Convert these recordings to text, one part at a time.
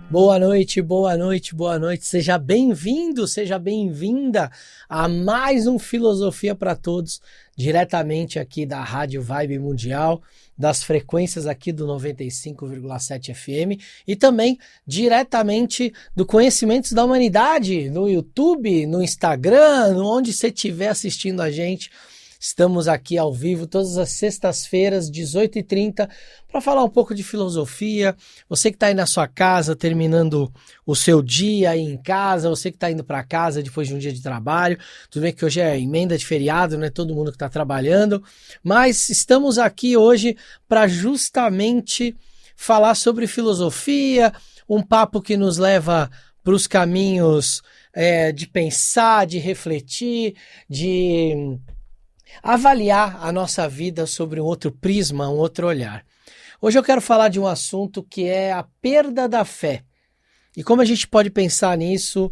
Boa noite, boa noite, boa noite. Seja bem-vindo, seja bem-vinda a mais um Filosofia para Todos, diretamente aqui da Rádio Vibe Mundial, das frequências aqui do 95,7 FM e também diretamente do Conhecimentos da Humanidade, no YouTube, no Instagram, onde você estiver assistindo a gente. Estamos aqui ao vivo todas as sextas-feiras, 18h30, para falar um pouco de filosofia. Você que está aí na sua casa, terminando o seu dia aí em casa, você que está indo para casa depois de um dia de trabalho. Tudo bem que hoje é emenda de feriado, não é todo mundo que está trabalhando, mas estamos aqui hoje para justamente falar sobre filosofia, um papo que nos leva para os caminhos de pensar, de refletir, de avaliar a nossa vida sobre um outro prisma, um outro olhar. Hoje eu quero falar de um assunto que é a perda da fé. E como a gente pode pensar nisso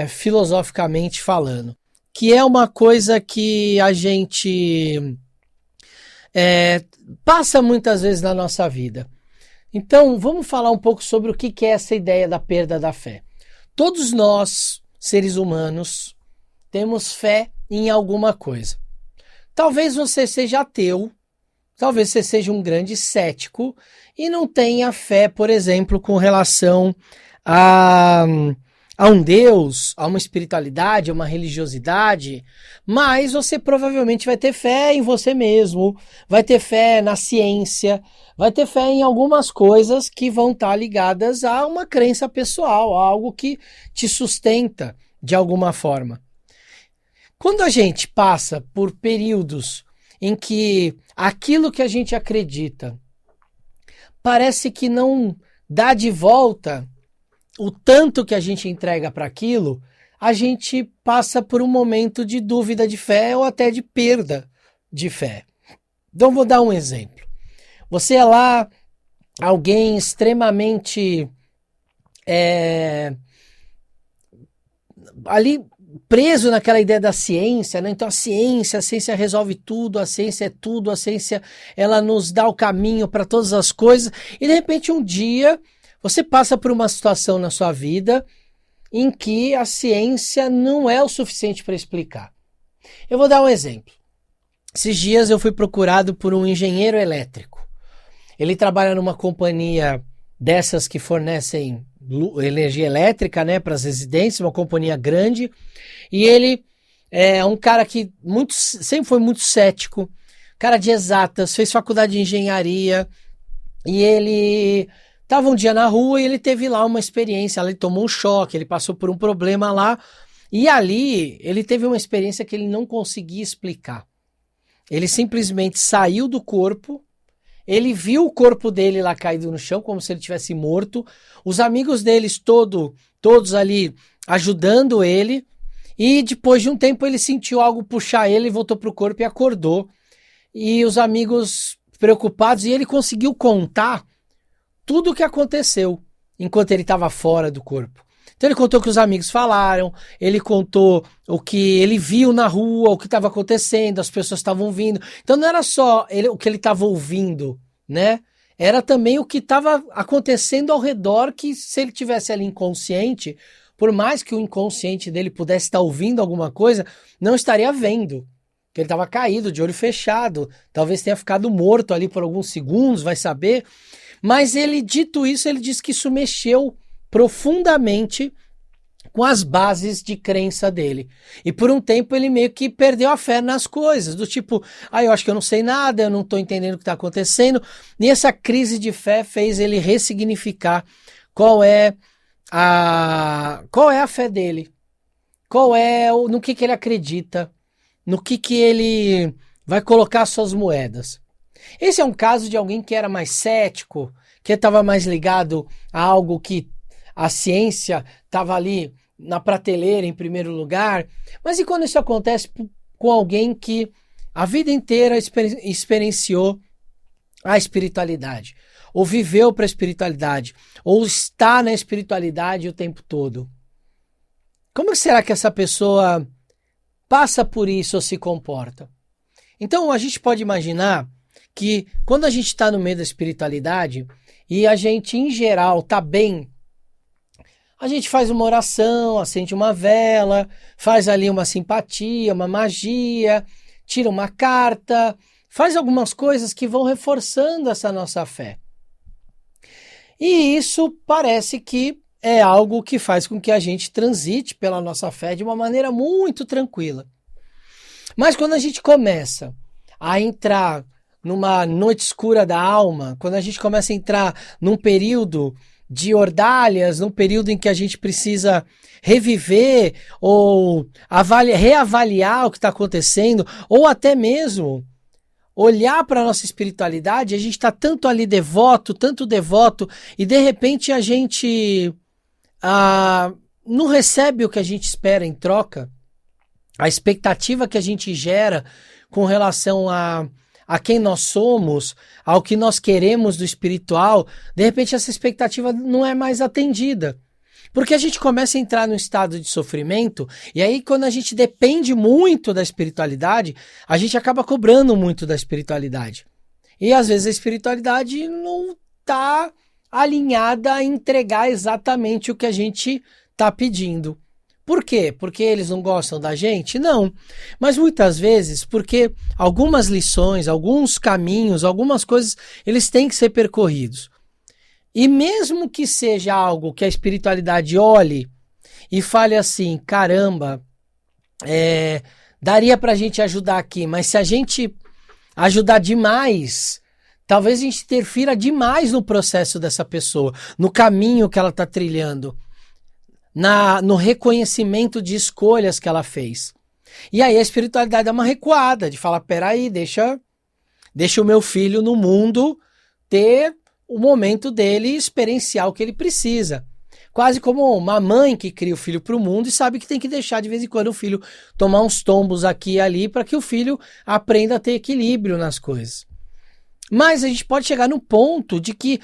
filosoficamente falando. Que é uma coisa que a gente passa muitas vezes na nossa vida. Então vamos falar um pouco sobre o que é essa ideia da perda da fé. Todos nós, seres humanos, temos fé em alguma coisa. Talvez você seja ateu, talvez você seja um grande cético e não tenha fé, por exemplo, com relação a um Deus, a uma espiritualidade, a uma religiosidade, mas você provavelmente vai ter fé em você mesmo, vai ter fé na ciência, vai ter fé em algumas coisas que vão estar ligadas a uma crença pessoal, a algo que te sustenta de alguma forma. Quando a gente passa por períodos em que aquilo que a gente acredita parece que não dá de volta o tanto que a gente entrega para aquilo, a gente passa por um momento de dúvida de fé ou até de perda de fé. Então vou dar um exemplo. Você é lá alguém extremamente ali preso naquela ideia da ciência, né? Então a ciência resolve tudo, a ciência é tudo, a ciência ela nos dá o caminho para todas as coisas e de repente um dia você passa por uma situação na sua vida em que a ciência não é o suficiente para explicar. Eu vou dar um exemplo. Esses dias eu fui procurado por um engenheiro elétrico. Ele trabalha numa companhia dessas que fornecem energia elétrica, né, para as residências, uma companhia grande, e ele é um cara que sempre foi muito cético, cara de exatas, fez faculdade de engenharia, e ele estava um dia na rua e ele teve lá uma experiência, ele tomou um choque, ele passou por um problema lá, e ali ele teve uma experiência que ele não conseguia explicar. Ele simplesmente saiu do corpo. Ele viu o corpo dele lá caído no chão, como se ele tivesse morto. Os amigos deles todos ali ajudando ele. E depois de um tempo ele sentiu algo puxar ele, voltou para o corpo e acordou. E os amigos preocupados, e ele conseguiu contar tudo o que aconteceu enquanto ele estava fora do corpo. Então ele contou o que os amigos falaram, ele contou o que ele viu na rua, o que estava acontecendo, as pessoas estavam vindo. Então não era só o que ele estava ouvindo, né? Era também o que estava acontecendo ao redor, que se ele tivesse ali inconsciente, por mais que o inconsciente dele pudesse estar ouvindo alguma coisa, não estaria vendo. Porque ele estava caído, de olho fechado, talvez tenha ficado morto ali por alguns segundos, vai saber. Mas ele, dito isso, ele disse que isso mexeu profundamente com as bases de crença dele. E por um tempo ele meio que perdeu a fé nas coisas, do tipo, eu acho que eu não sei nada, eu não estou entendendo o que está acontecendo. E essa crise de fé fez ele ressignificar qual é a fé dele, no que ele acredita, no que ele vai colocar suas moedas. Esse é um caso de alguém que era mais cético, que estava mais ligado a algo que a ciência estava ali na prateleira em primeiro lugar. Mas e quando isso acontece com alguém que a vida inteira experienciou a espiritualidade, ou viveu para a espiritualidade, ou está na espiritualidade o tempo todo? Como será que essa pessoa passa por isso ou se comporta? Então a gente pode imaginar que quando a gente está no meio da espiritualidade e a gente, em geral, está bem A gente faz uma oração, acende uma vela, faz ali uma simpatia, uma magia, tira uma carta, faz algumas coisas que vão reforçando essa nossa fé. E isso parece que é algo que faz com que a gente transite pela nossa fé de uma maneira muito tranquila. Mas quando a gente começa a entrar numa noite escura da alma, quando a gente começa a entrar num período de ordalhas, num período em que a gente precisa reviver ou reavaliar o que está acontecendo, ou até mesmo olhar para a nossa espiritualidade, a gente está tanto ali devoto, e de repente a gente não recebe o que a gente espera em troca, a expectativa que a gente gera com relação a quem nós somos, ao que nós queremos do espiritual, de repente essa expectativa não é mais atendida. Porque a gente começa a entrar num estado de sofrimento, e aí quando a gente depende muito da espiritualidade, a gente acaba cobrando muito da espiritualidade. E às vezes a espiritualidade não está alinhada a entregar exatamente o que a gente está pedindo. Por quê? Porque eles não gostam da gente? Não. Mas muitas vezes porque algumas lições, alguns caminhos, algumas coisas, eles têm que ser percorridos. E mesmo que seja algo que a espiritualidade olhe e fale assim, caramba, daria pra gente ajudar aqui, mas se a gente ajudar demais, talvez a gente interfira demais no processo dessa pessoa, no caminho que ela está trilhando, no reconhecimento de escolhas que ela fez. E aí a espiritualidade dá uma recuada, de falar, peraí, deixa o meu filho no mundo ter o momento dele experienciar o que ele precisa. Quase como uma mãe que cria o filho para o mundo e sabe que tem que deixar de vez em quando o filho tomar uns tombos aqui e ali para que o filho aprenda a ter equilíbrio nas coisas. Mas a gente pode chegar no ponto de que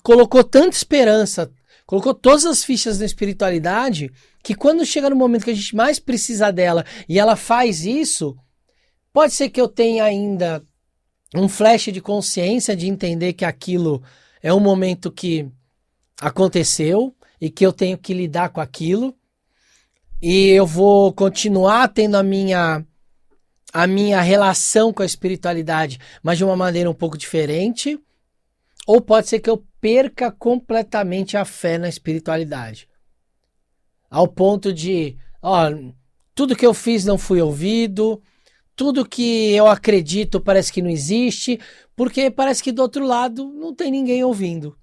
colocou tanta esperança, colocou todas as fichas na espiritualidade, que quando chega no momento que a gente mais precisa dela e ela faz isso, pode ser que eu tenha ainda um flash de consciência de entender que aquilo é um momento que aconteceu e que eu tenho que lidar com aquilo, e eu vou continuar tendo a minha relação com a espiritualidade, mas de uma maneira um pouco diferente, ou pode ser que eu perca completamente a fé na espiritualidade, ao ponto de, tudo que eu fiz não fui ouvido, tudo que eu acredito parece que não existe, porque parece que do outro lado não tem ninguém ouvindo.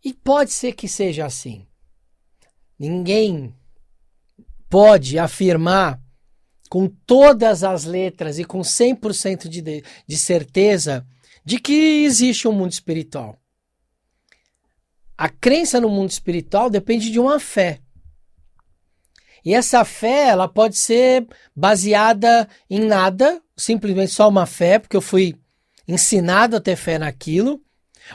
E pode ser que seja assim. Ninguém pode afirmar com todas as letras e com 100% de certeza de que existe um mundo espiritual. A crença no mundo espiritual depende de uma fé. E essa fé, ela pode ser baseada em nada, simplesmente só uma fé, porque eu fui ensinado a ter fé naquilo.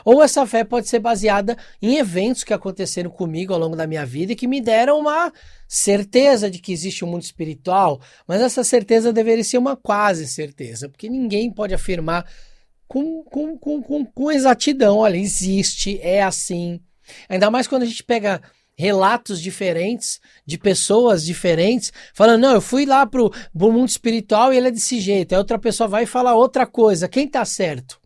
Ou essa fé pode ser baseada em eventos que aconteceram comigo ao longo da minha vida e que me deram uma certeza de que existe um mundo espiritual, mas essa certeza deveria ser uma quase certeza, porque ninguém pode afirmar com exatidão, olha, existe, é assim. Ainda mais quando a gente pega relatos diferentes, de pessoas diferentes, falando, não, eu fui lá pro mundo espiritual e ele é desse jeito. Aí outra pessoa vai falar outra coisa. Quem tá certo?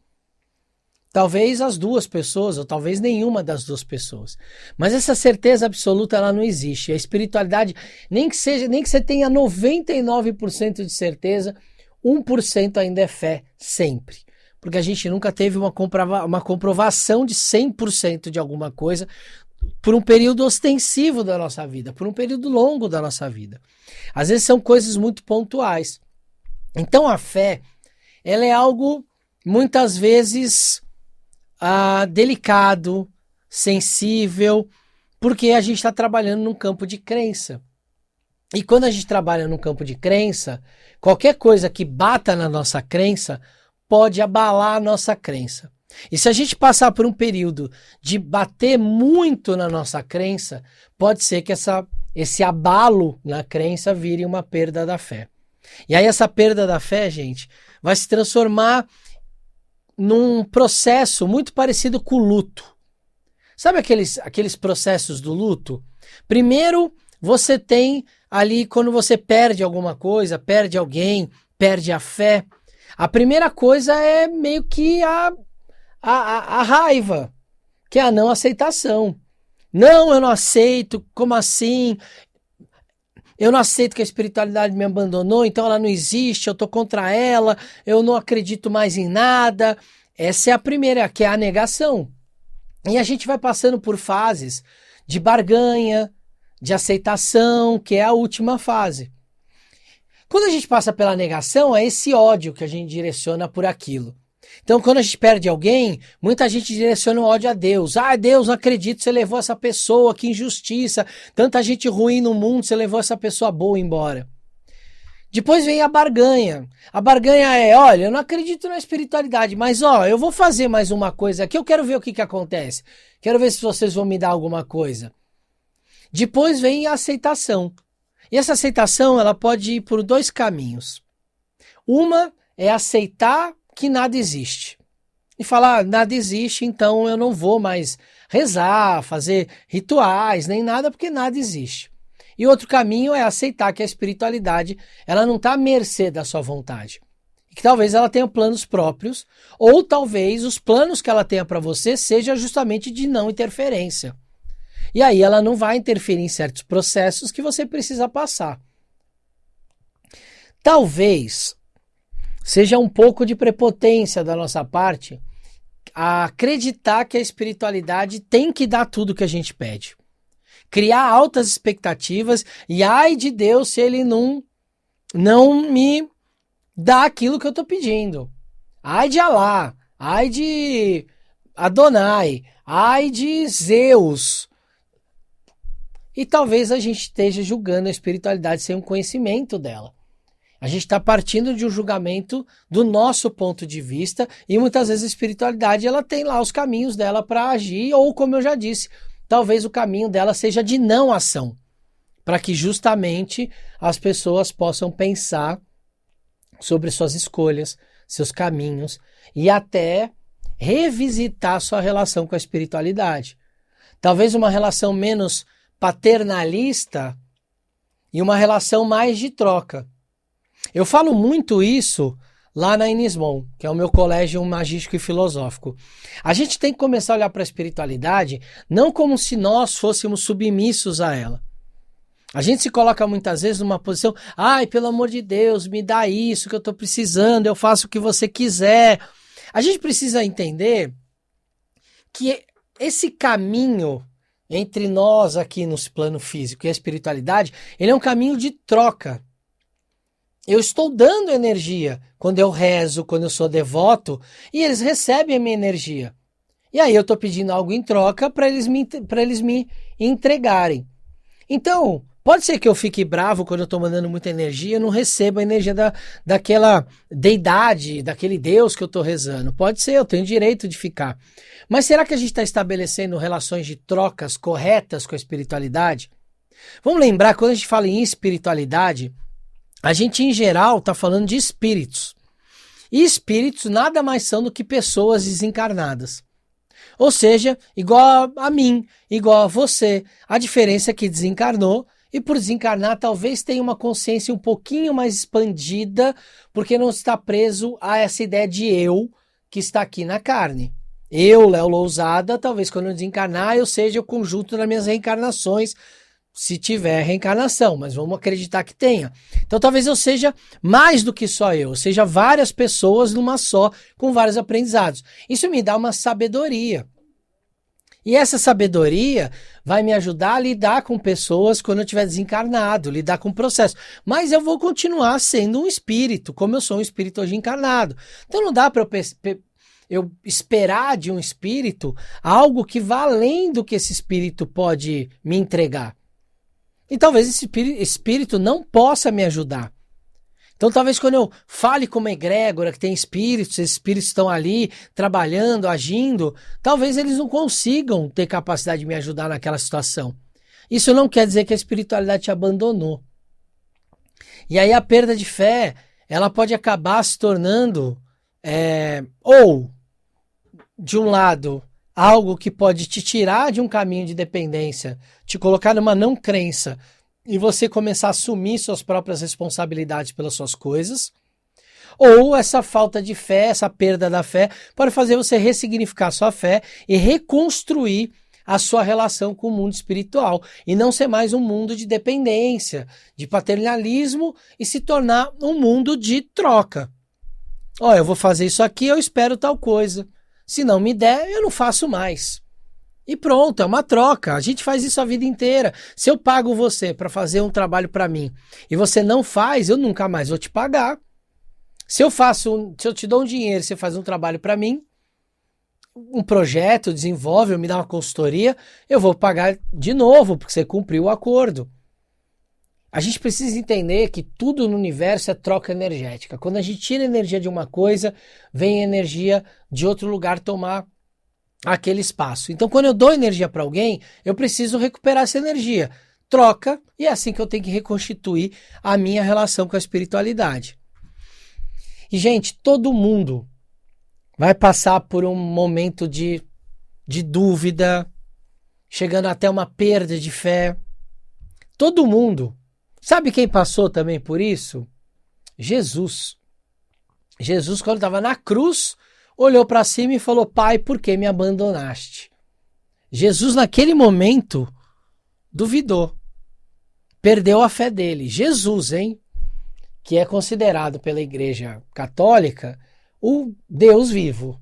Talvez as duas pessoas, ou talvez nenhuma das duas pessoas. Mas essa certeza absoluta, ela não existe. A espiritualidade, nem que você tenha 99% de certeza, 1% ainda é fé, sempre. Porque a gente nunca teve uma comprovação de 100% de alguma coisa por um período ostensivo da nossa vida, por um período longo da nossa vida. Às vezes são coisas muito pontuais. Então a fé, ela é algo muitas vezes delicado, sensível, porque a gente está trabalhando num campo de crença. E quando a gente trabalha num campo de crença, qualquer coisa que bata na nossa crença pode abalar a nossa crença. E se a gente passar por um período de bater muito na nossa crença, pode ser que esse abalo na crença vire uma perda da fé. E aí essa perda da fé, gente, vai se transformar num processo muito parecido com o luto. Sabe aqueles processos do luto? Primeiro, você tem ali quando você perde alguma coisa, perde alguém, perde a fé. A primeira coisa é meio que a raiva, que é a não aceitação. Não, eu não aceito, como assim? Eu não aceito que a espiritualidade me abandonou, então ela não existe, eu tô contra ela, eu não acredito mais em nada. Essa é a primeira, que é a negação. E a gente vai passando por fases de barganha, de aceitação, que é a última fase. Quando a gente passa pela negação, é esse ódio que a gente direciona por aquilo. Então, quando a gente perde alguém, muita gente direciona o ódio a Deus. Ah, Deus, não acredito, você levou essa pessoa, que injustiça. Tanta gente ruim no mundo, você levou essa pessoa boa embora. Depois vem a barganha. A barganha é, olha, eu não acredito na espiritualidade, mas eu vou fazer mais uma coisa aqui, eu quero ver o que acontece. Quero ver se vocês vão me dar alguma coisa. Depois vem a aceitação. E essa aceitação, ela pode ir por 2 caminhos. Uma é aceitar que nada existe. E falar, nada existe, então eu não vou mais rezar, fazer rituais, nem nada, porque nada existe. E outro caminho é aceitar que a espiritualidade, ela não está à mercê da sua vontade. E que talvez ela tenha planos próprios, ou talvez os planos que ela tenha para você seja justamente de não interferência. E aí ela não vai interferir em certos processos que você precisa passar. Talvez seja um pouco de prepotência da nossa parte a acreditar que a espiritualidade tem que dar tudo que a gente pede. Criar altas expectativas e ai de Deus se ele não me dá aquilo que eu estou pedindo. Ai de Alá, ai de Adonai, ai de Zeus. E talvez a gente esteja julgando a espiritualidade sem um conhecimento dela. A gente está partindo de um julgamento do nosso ponto de vista e muitas vezes a espiritualidade ela tem lá os caminhos dela para agir ou, como eu já disse, talvez o caminho dela seja de não ação, para que justamente as pessoas possam pensar sobre suas escolhas, seus caminhos e até revisitar sua relação com a espiritualidade. Talvez uma relação menos paternalista e uma relação mais de troca. Eu falo muito isso lá na Inismon, que é o meu colégio magístico e filosófico. A gente tem que começar a olhar para a espiritualidade não como se nós fôssemos submissos a ela. A gente se coloca muitas vezes numa posição, ai, pelo amor de Deus, me dá isso que eu estou precisando, eu faço o que você quiser. A gente precisa entender que esse caminho entre nós aqui no plano físico e a espiritualidade, ele é um caminho de troca. Eu estou dando energia quando eu rezo, quando eu sou devoto, e eles recebem a minha energia. E aí eu estou pedindo algo em troca para eles me entregarem. Então, pode ser que eu fique bravo quando eu estou mandando muita energia, eu não recebo a energia daquela deidade, daquele Deus que eu estou rezando. Pode ser, eu tenho direito de ficar. Mas será que a gente está estabelecendo relações de trocas corretas com a espiritualidade? Vamos lembrar, quando a gente fala em espiritualidade, a gente em geral está falando de espíritos. E espíritos nada mais são do que pessoas desencarnadas. Ou seja, igual a mim, igual a você. A diferença é que desencarnou e por desencarnar talvez tenha uma consciência um pouquinho mais expandida porque não está preso a essa ideia de eu que está aqui na carne. Eu, Léo Lousada, talvez quando eu desencarnar eu seja o conjunto das minhas reencarnações, se tiver reencarnação, mas vamos acreditar que tenha. Então talvez eu seja mais do que só eu seja várias pessoas numa só, com vários aprendizados. Isso me dá uma sabedoria. E essa sabedoria vai me ajudar a lidar com pessoas quando eu estiver desencarnado, lidar com o processo. Mas eu vou continuar sendo um espírito, como eu sou um espírito hoje encarnado. Então não dá para eu esperar de um espírito algo que vá além do que esse espírito pode me entregar. E talvez esse espírito não possa me ajudar. Então talvez quando eu fale com uma egrégora que tem espíritos, esses espíritos estão ali trabalhando, agindo, talvez eles não consigam ter capacidade de me ajudar naquela situação. Isso não quer dizer que a espiritualidade te abandonou. E aí a perda de fé, ela pode acabar se tornando, ou, de um lado, algo que pode te tirar de um caminho de dependência, te colocar numa não crença e você começar a assumir suas próprias responsabilidades pelas suas coisas, ou essa falta de fé, essa perda da fé, pode fazer você ressignificar sua fé e reconstruir a sua relação com o mundo espiritual e não ser mais um mundo de dependência, de paternalismo e se tornar um mundo de troca. Ó, eu vou fazer isso aqui, eu espero tal coisa. Se não me der, eu não faço mais. E pronto, é uma troca. A gente faz isso a vida inteira. Se eu pago você para fazer um trabalho para mim e você não faz, eu nunca mais vou te pagar. Se eu te dou um dinheiro, você faz um trabalho para mim, um projeto, desenvolve, me dá uma consultoria, eu vou pagar de novo, porque você cumpriu o acordo. A gente precisa entender que tudo no universo é troca energética. Quando a gente tira energia de uma coisa, vem energia de outro lugar tomar aquele espaço. Então, quando eu dou energia para alguém, eu preciso recuperar essa energia. Troca, e é assim que eu tenho que reconstituir a minha relação com a espiritualidade. E, gente, todo mundo vai passar por um momento de dúvida, chegando até uma perda de fé. Todo mundo. Sabe quem passou também por isso? Jesus. Jesus, quando estava na cruz, olhou para cima e falou: Pai, por que me abandonaste? Jesus, naquele momento, duvidou. Perdeu a fé dele. Jesus, hein? Que é considerado pela Igreja Católica o Deus vivo,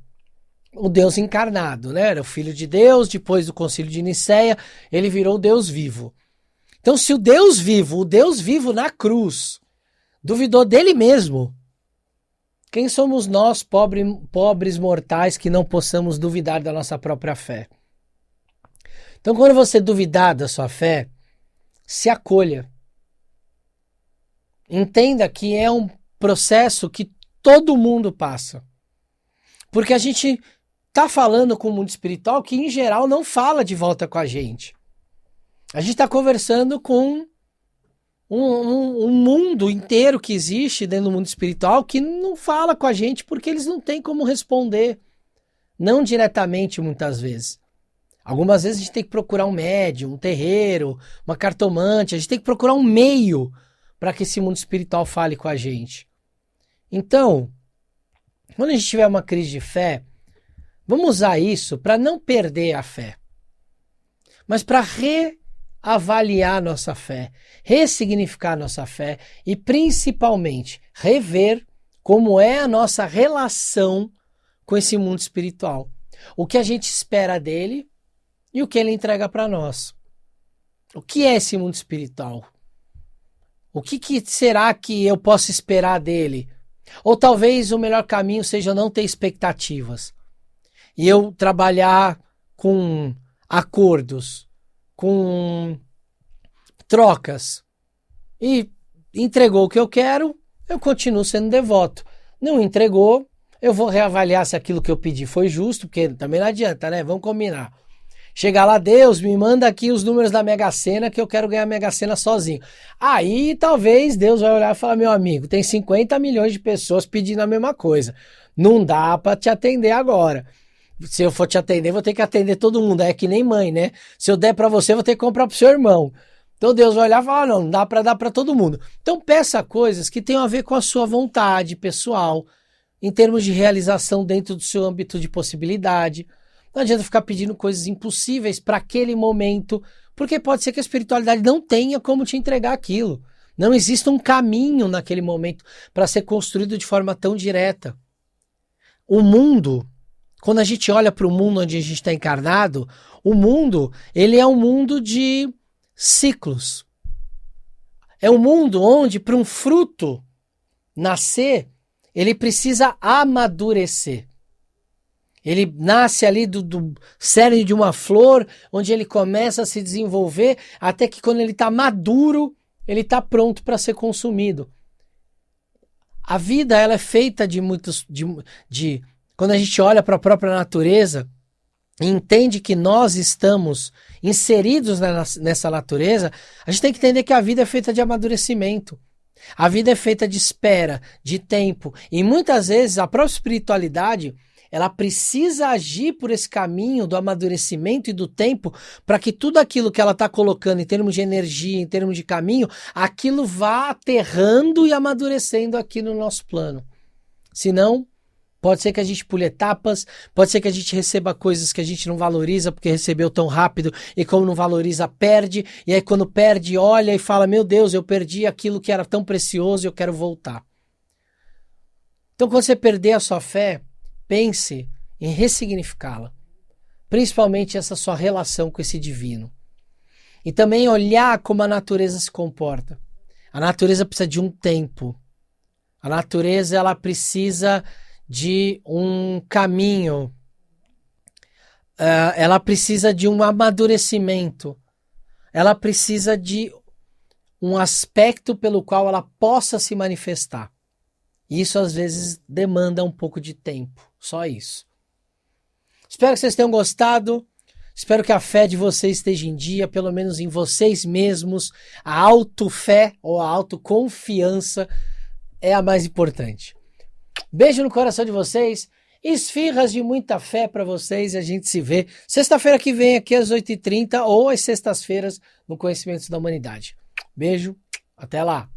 o Deus encarnado, né? Era o Filho de Deus, depois do Concílio de Nicéia, ele virou o Deus vivo. Então, se o Deus vivo na cruz, duvidou dele mesmo, quem somos nós, pobres mortais, que não possamos duvidar da nossa própria fé? Então, quando você duvidar da sua fé, se acolha. Entenda que é um processo que todo mundo passa. Porque a gente está falando com o mundo espiritual que, em geral, não fala de volta com a gente. A gente está conversando com um mundo inteiro que existe dentro do mundo espiritual que não fala com a gente porque eles não têm como responder. Não diretamente, muitas vezes. Algumas vezes a gente tem que procurar um médium, um terreiro, uma cartomante. A gente tem que procurar um meio para que esse mundo espiritual fale com a gente. Então, quando a gente tiver uma crise de fé, vamos usar isso para não perder a fé, mas para reavaliar nossa fé, ressignificar nossa fé e, principalmente, rever como é a nossa relação com esse mundo espiritual. O que a gente espera dele e o que ele entrega para nós. O que é esse mundo espiritual? O que será que eu posso esperar dele? Ou talvez o melhor caminho seja não ter expectativas. E eu trabalhar com acordos, com trocas. E entregou o que eu quero, eu continuo sendo devoto. Não entregou, eu vou reavaliar se aquilo que eu pedi foi justo, porque também não adianta, né? Vamos combinar. Chegar lá, Deus, me manda aqui os números da Mega Sena que eu quero ganhar a Mega Sena sozinho. Aí talvez Deus vai olhar e falar: meu amigo, tem 50 milhões de pessoas pedindo a mesma coisa. Não dá para te atender agora. Se eu for te atender, vou ter que atender todo mundo. É que nem mãe, né? Se eu der para você, vou ter que comprar pro seu irmão. Então Deus vai olhar e falar: não dá para dar para todo mundo. Então peça coisas que tenham a ver com a sua vontade pessoal, em termos de realização dentro do seu âmbito de possibilidade. Não adianta ficar pedindo coisas impossíveis para aquele momento, porque pode ser que a espiritualidade não tenha como te entregar aquilo. Não existe um caminho naquele momento para ser construído de forma tão direta. O mundo, quando a gente olha para o mundo onde a gente está encarnado, o mundo, ele é um mundo de ciclos. É um mundo onde, para um fruto nascer, ele precisa amadurecer. Ele nasce ali do cerne de uma flor, onde ele começa a se desenvolver, até que quando ele está maduro, ele está pronto para ser consumido. A vida, ela é feita de muitos... Quando a gente olha para a própria natureza e entende que nós estamos inseridos nessa natureza, a gente tem que entender que a vida é feita de amadurecimento. A vida é feita de espera, de tempo. E muitas vezes a própria espiritualidade, ela precisa agir por esse caminho do amadurecimento e do tempo para que tudo aquilo que ela está colocando em termos de energia, em termos de caminho, aquilo vá aterrando e amadurecendo aqui no nosso plano. Senão, pode ser que a gente pule etapas, pode ser que a gente receba coisas que a gente não valoriza porque recebeu tão rápido e como não valoriza, perde. E aí quando perde, olha e fala, meu Deus, eu perdi aquilo que era tão precioso e eu quero voltar. Então quando você perder a sua fé, pense em ressignificá-la. Principalmente essa sua relação com esse divino. E também olhar como a natureza se comporta. A natureza precisa de um tempo. A natureza ela precisa de um caminho, ela precisa de um amadurecimento, ela precisa de um aspecto pelo qual ela possa se manifestar. Isso às vezes demanda um pouco de tempo, só isso. Espero que vocês tenham gostado, espero que a fé de vocês esteja em dia, pelo menos em vocês mesmos. A autofé ou a autoconfiança é a mais importante. Beijo no coração de vocês, esfirras de muita fé para vocês e a gente se vê sexta-feira que vem aqui às 8h30 ou às sextas-feiras no Conhecimentos da Humanidade. Beijo, até lá!